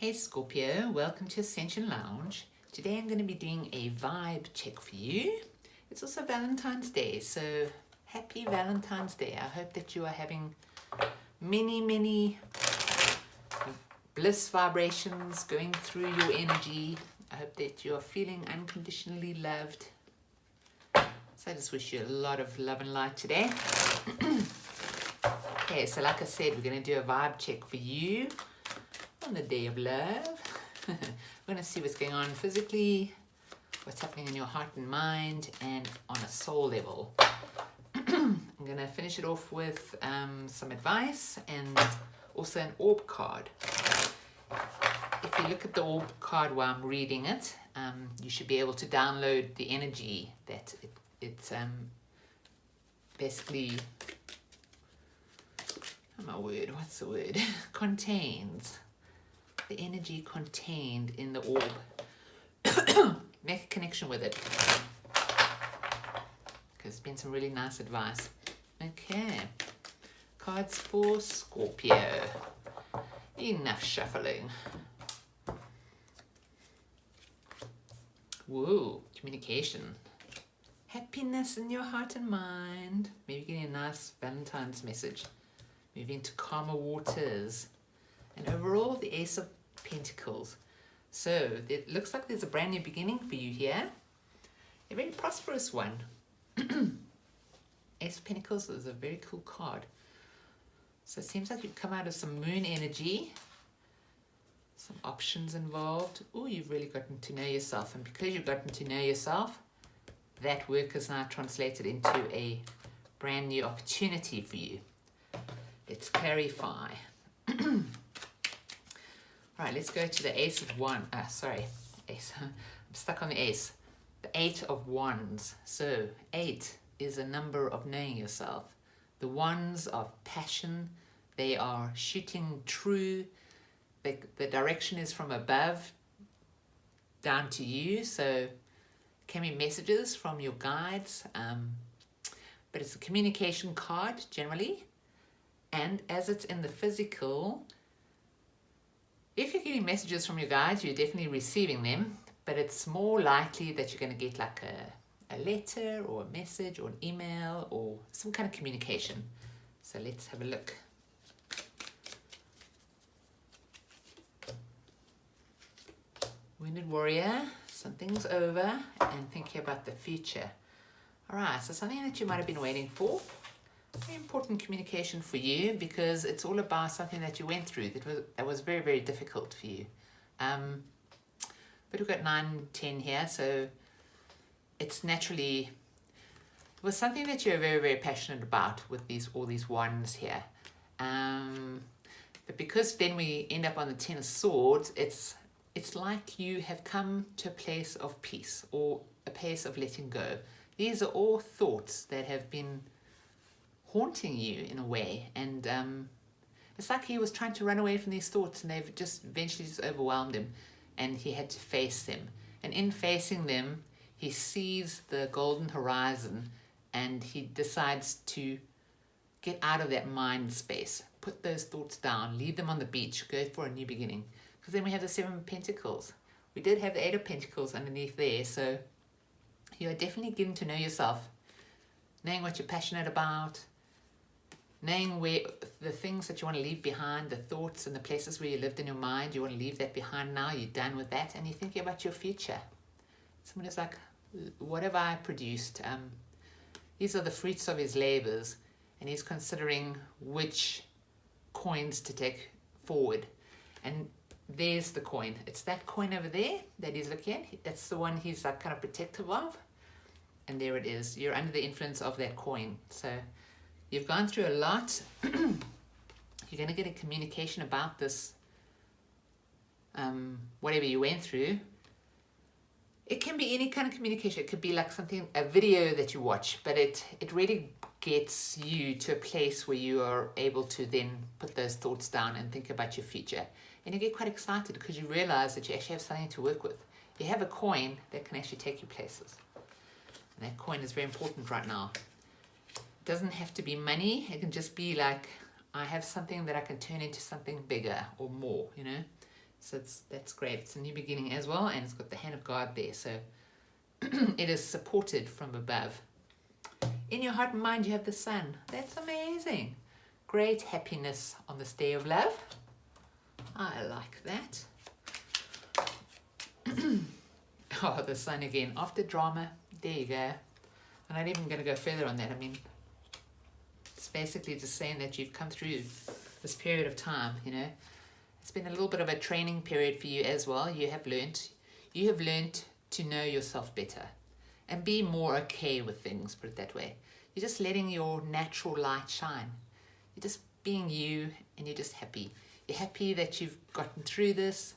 Hey Scorpio, welcome to Ascension Lounge. Today I'm going to be doing a vibe check for you. It's also Valentine's Day, so happy Valentine's Day. I hope that you are having many bliss vibrations going through your energy. I hope that you are feeling unconditionally loved. So I just wish you a lot of love and light today. Okay, so like I said, we're going to do a vibe check for you on the day of love. We're going to see what's going on physically, what's happening in your heart and mind, and on a soul level. I'm going to finish it off with some advice and also an orb card. If you look at the orb card while I'm reading it, you should be able to download the energy that it's basically, what's the word? Contains. The energy contained in the orb. Make a connection with it. Because it's been some really nice advice. Okay. Cards for Scorpio. Enough shuffling. Whoa, communication. Happiness in your heart and mind. Maybe getting a nice Valentine's message. Moving to calmer waters. And overall, the Ace of Pentacles. So it looks like there's a brand new beginning for you here. A very prosperous one. Ace of Pentacles is a very cool card. So it seems like you've come out of some moon energy. Some options involved. Oh, you've really gotten to know yourself. And because you've gotten to know yourself, that work is now translated into a brand new opportunity for you. Let's clarify. All right, let's go to the Ace of Wands. Ace. I'm stuck on the Ace. The 8 of Wands. So 8 is a number of knowing yourself. The wands of passion. They are shooting true. The direction is from above down to you. So it can be messages from your guides. But it's a communication card generally. And as it's in the physical, if you're getting messages from your guides, you're definitely receiving them, but it's more likely that you're going to get like a letter or a message or an email or some kind of communication. So let's have a look. Wounded warrior, something's over and thinking about the future. All right, so something that you might have been waiting for. Very important communication for you because it's all about something that you went through that was very, very difficult for you. But we've got 9, 10 here, so it's naturally, it was something that you're very, very passionate about with all these wands here. But because then we end up on the 10 of Swords, it's like you have come to a place of peace or a place of letting go. These are all thoughts that have been haunting you in a way, and it's like he was trying to run away from these thoughts and they've just eventually just overwhelmed him and he had to face them, and in facing them he sees the golden horizon and he decides to get out of that mind space, put those thoughts down, leave them on the beach, go for a new beginning. Because then we have the 7 of Pentacles. We did have the 8 of Pentacles underneath there, so you are definitely getting to know yourself, knowing what you're passionate about, knowing where the things that you want to leave behind, the thoughts and the places where you lived in your mind, you want to leave that behind now, you're done with that, and you're thinking about your future. Someone is like, what have I produced? These are the fruits of his labors, and he's considering which coins to take forward. And there's the coin. It's that coin over there that he's looking at. That's the one he's like kind of protective of. And there it is. You're under the influence of that coin. So you've gone through a lot. You're going to get a communication about this, whatever you went through. It can be any kind of communication. It could be like something, a video that you watch, but it really gets you to a place where you are able to then put those thoughts down and think about your future. And you get quite excited because you realize that you actually have something to work with. You have a coin that can actually take you places. And that coin is very important right now. It doesn't have to be money. It can just be like, I have something that I can turn into something bigger or more, you know. So that's great. It's a new beginning as well, and it's got the hand of God there. So it is supported from above. In your heart and mind, you have the sun. That's amazing. Great happiness on this day of love. I like that. Oh, the sun again. After drama, there you go. I'm not even going to go further on that. I mean, it's basically just saying that you've come through this period of time, you know. It's been a little bit of a training period for you as well. You have learned to know yourself better and be more okay with things, put it that way. You're just letting your natural light shine. You're just being you, and you're just happy. You're happy that you've gotten through this.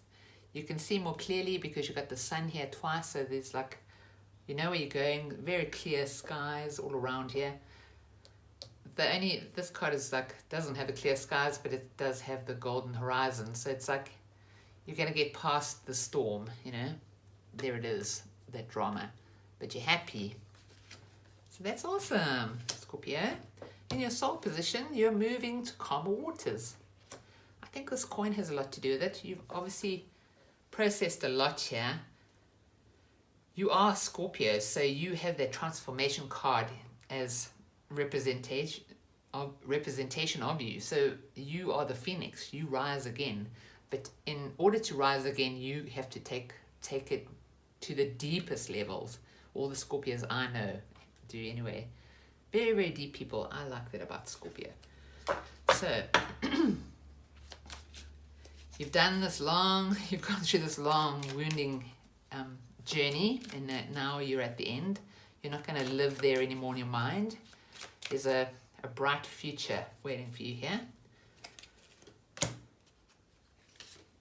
You can see more clearly because you've got the sun here twice, so there's like, you know where you're going, very clear skies all around here. This card is like, doesn't have the clear skies, but it does have the golden horizon. So it's like, you're going to get past the storm, you know. There it is, that drama. But you're happy. So that's awesome, Scorpio. In your soul position, you're moving to calmer waters. I think this coin has a lot to do with it. You've obviously processed a lot here. You are Scorpio, so you have that transformation card as representation of you. So you are the phoenix. You rise again. But in order to rise again, you have to take it to the deepest levels. All the Scorpios I know do anyway. Very, very deep people. I like that about Scorpio. So you've gone through this long, wounding journey, and now you're at the end. You're not going to live there anymore in your mind. There's a bright future waiting for you here.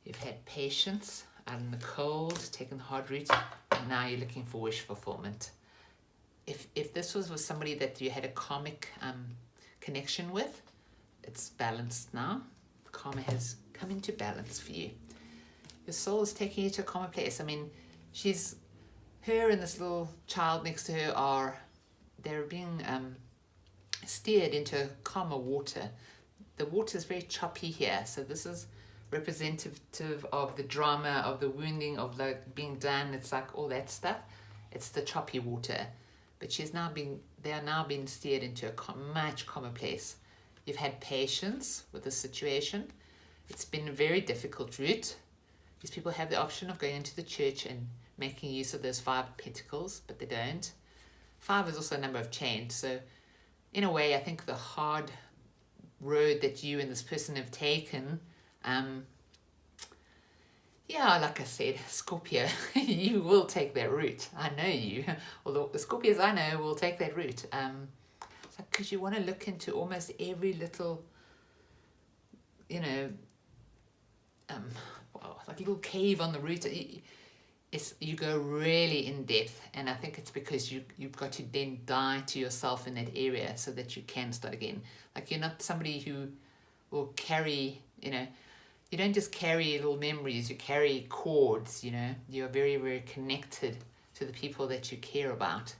You've had patience out in the cold, taken the hard route, and now you're looking for wish fulfillment. If this was with somebody that you had a karmic connection with, it's balanced now. Karma has come into balance for you. Your soul is taking you to a calmer place. I mean, her and this little child next to her they're being steered into calmer water. The water is very choppy here, so this is representative of the drama, of the wounding, of like being done. It's like all that stuff. It's the choppy water. But they are now being steered into a much calmer place. You've had patience with the situation. It's been a very difficult route. These people have the option of going into the church and making use of those 5 pentacles, but they don't. 5 is also a number of change. So in a way, I think the hard road that you and this person have taken, like I said, Scorpio, you will take that route. I know you. Although the Scorpios I know will take that route. It's like, because you want to look into almost every little, like a little cave on the route. You go really in depth, and I think it's because you've got to then die to yourself in that area so that you can start again. Like, you're not somebody who will carry, you don't just carry little memories, you carry cords, you're very, very connected to the people that you care about.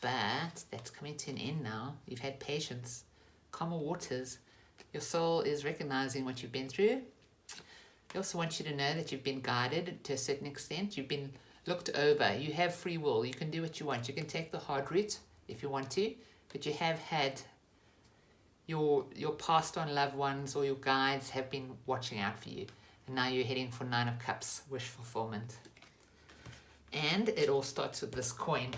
But that's coming to an end now. You've had patience, calmer waters. Your soul is recognizing what you've been through. They also want you to know that you've been guided to a certain extent. You've been looked over. You have free will. You can do what you want. You can take the hard route if you want to, but you have had your passed on loved ones or your guides have been watching out for you. And now you're heading for 9 of Cups, wish fulfillment. And it all starts with this coin.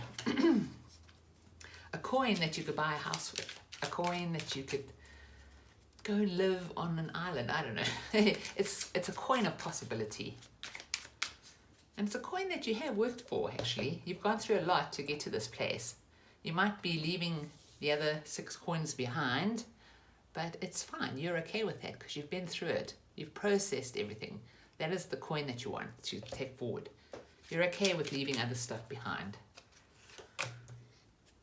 A coin that you could buy a house with. A coin that you could go live on an island. I don't know. It's a coin of possibility. And it's a coin that you have worked for, actually. You've gone through a lot to get to this place. You might be leaving the other 6 coins behind, but it's fine. You're okay with that because you've been through it. You've processed everything. That is the coin that you want to take forward. You're okay with leaving other stuff behind.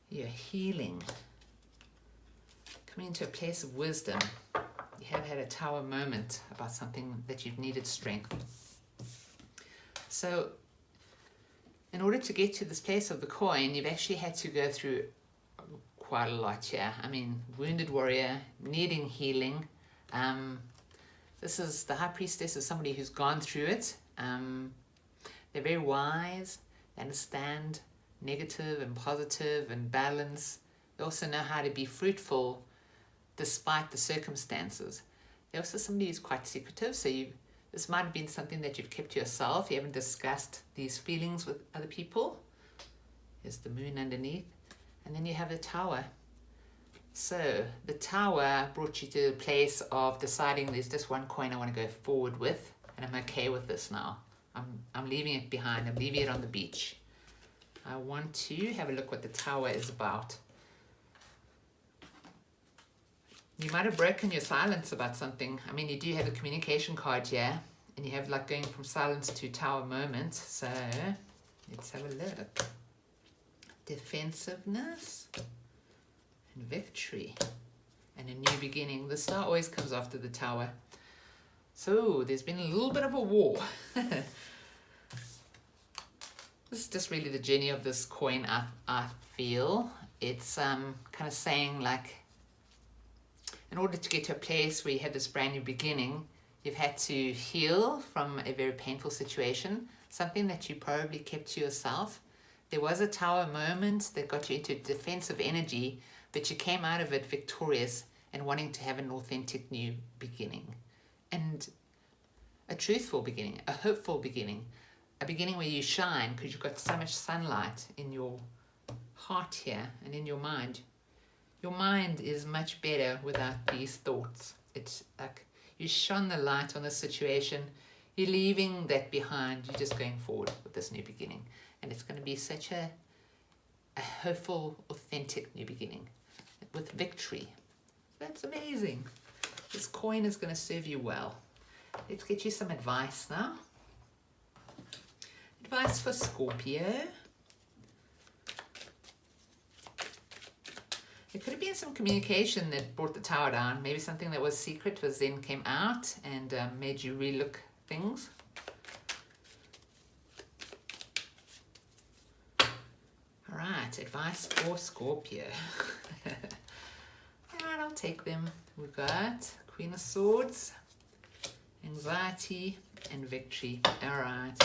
You're healing. Coming into a place of wisdom. You have had a tower moment about something that you've needed strength. So, in order to get to this place of the coin, you've actually had to go through quite a lot here. I mean, wounded warrior, needing healing, This is the High Priestess is somebody who's gone through it. They're very wise. They understand negative and positive and balance. They also know how to be fruitful despite the circumstances. They're also somebody who's quite secretive, so this might have been something that you've kept to yourself. You haven't discussed these feelings with other people. There's the moon underneath. And then you have the Tower. So the Tower brought you to a place of deciding there's just one coin I want to go forward with, and I'm okay with this now. I'm leaving it behind. I'm leaving it on the beach. I want to have a look what the Tower is about. You might have broken your silence about something. I mean, you do have a communication card here, and you have like going from silence to Tower moment. So let's have a look. Defensiveness and victory and a new beginning. The Star always comes after the Tower. So there's been a little bit of a war. This is just really the journey of this coin, I feel. It's kind of saying like, in order to get to a place where you have this brand new beginning, you've had to heal from a very painful situation, something that you probably kept to yourself. There was a Tower moment that got you into defensive energy, but you came out of it victorious and wanting to have an authentic new beginning. And a truthful beginning, a hopeful beginning, a beginning where you shine because you've got so much sunlight in your heart here and in your mind. Your mind is much better without these thoughts. It's like you shone the light on the situation. You're leaving that behind. You're just going forward with this new beginning. And it's going to be such a hopeful, authentic new beginning with victory. That's amazing. This coin is going to serve you well. Let's get you some advice now. Advice for Scorpio. There could have been some communication that brought the Tower down. Maybe something that was secret was then came out and made you relook things. All right, advice for Scorpio. All right, I'll take them. We've got Queen of Swords, anxiety, and victory. All right.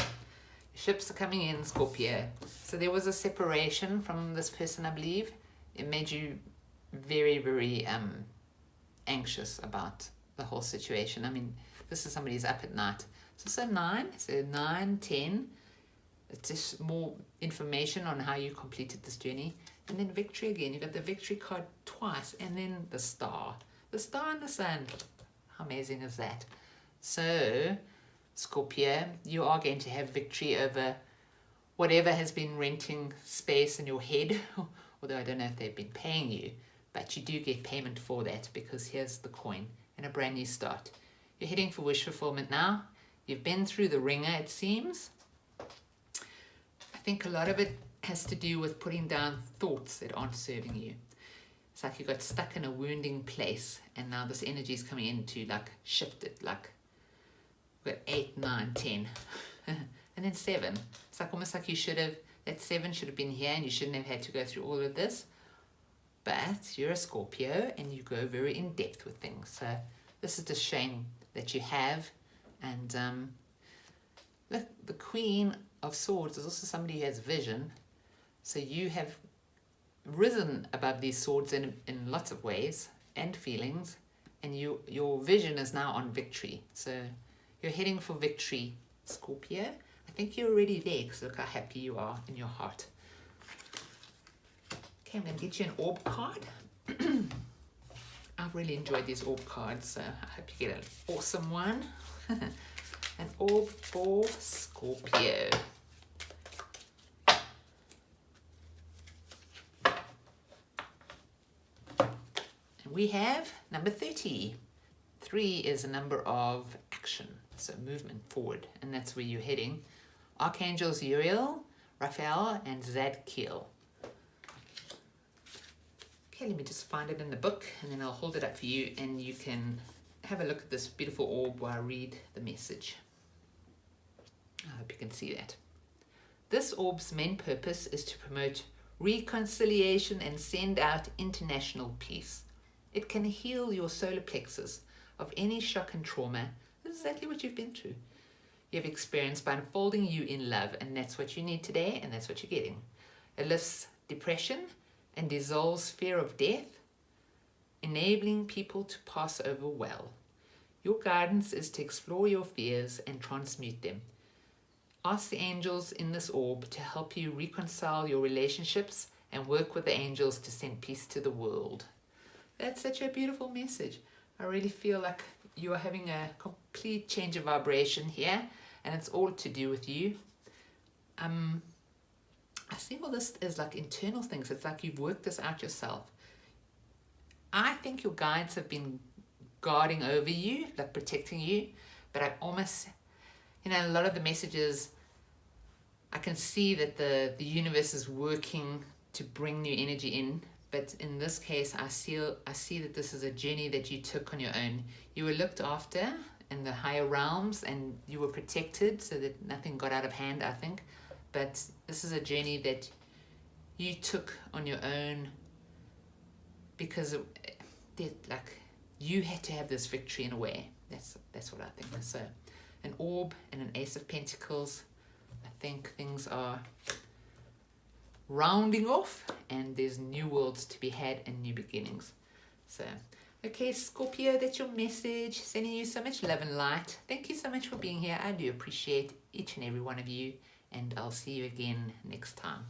Ships are coming in, Scorpio. So there was a separation from this person, I believe. It made you very, very anxious about the whole situation. I mean, this is somebody who's up at night. So 9, 10. It's just more information on how you completed this journey. And then victory again. You got the victory card twice. And then the star. The star and the sun. How amazing is that? So, Scorpio, you are going to have victory over whatever has been renting space in your head. Although I don't know if they've been paying you. But you do get payment for that because here's the coin and a brand new start. You're heading for wish fulfillment now. You've been through the ringer, it seems. I think a lot of it has to do with putting down thoughts that aren't serving you. It's like you got stuck in a wounding place and now this energy is coming in to like shift it. Like we've got 8, 9, 10 and then 7. It's like almost like you should have, that 7 should have been here and you shouldn't have had to go through all of this. But you're a Scorpio and you go very in depth with things. So this is the shame that you have. And look, the Queen of Swords is also somebody who has vision. So you have risen above these swords in lots of ways and feelings. And your vision is now on victory. So you're heading for victory, Scorpio. I think you're already there because look how happy you are in your heart. Okay, I'm going to get you an orb card. I've really enjoyed these orb cards, so I hope you get an awesome one. An orb for Scorpio. And we have number 30. 3 is a number of action, so movement forward, and that's where you're heading. Archangels Uriel, Raphael, and Zadkiel. Okay, let me just find it in the book and then I'll hold it up for you and you can have a look at this beautiful orb while I read the message. I hope you can see that. This orb's main purpose is to promote reconciliation and send out international peace. It can heal your solar plexus of any shock and trauma. This is exactly what you've been through. You have experienced by unfolding you in love, and that's what you need today, and that's what you're getting. It lifts depression and dissolves fear of death, enabling people to pass over well. Your guidance is to explore your fears and transmute them. Ask the angels in this orb to help you reconcile your relationships and work with the angels to send peace to the world. That's such a beautiful message. I really feel like you are having a complete change of vibration here, and it's all to do with you. I see all this as like internal things. It's like you've worked this out yourself. I think your guides have been guarding over you, like protecting you, but I almost, a lot of the messages, I can see that the universe is working to bring new energy in. But in this case, I see that this is a journey that you took on your own. You were looked after in the higher realms, and you were protected so that nothing got out of hand, I think. But this is a journey that you took on your own because you had to have this victory in a way. That's what I think. So an orb and an ace of pentacles. I think things are rounding off, and there's new worlds to be had and new beginnings. So, okay, Scorpio, that's your message. Sending you so much love and light. Thank you so much for being here. I do appreciate each and every one of you, and I'll see you again next time.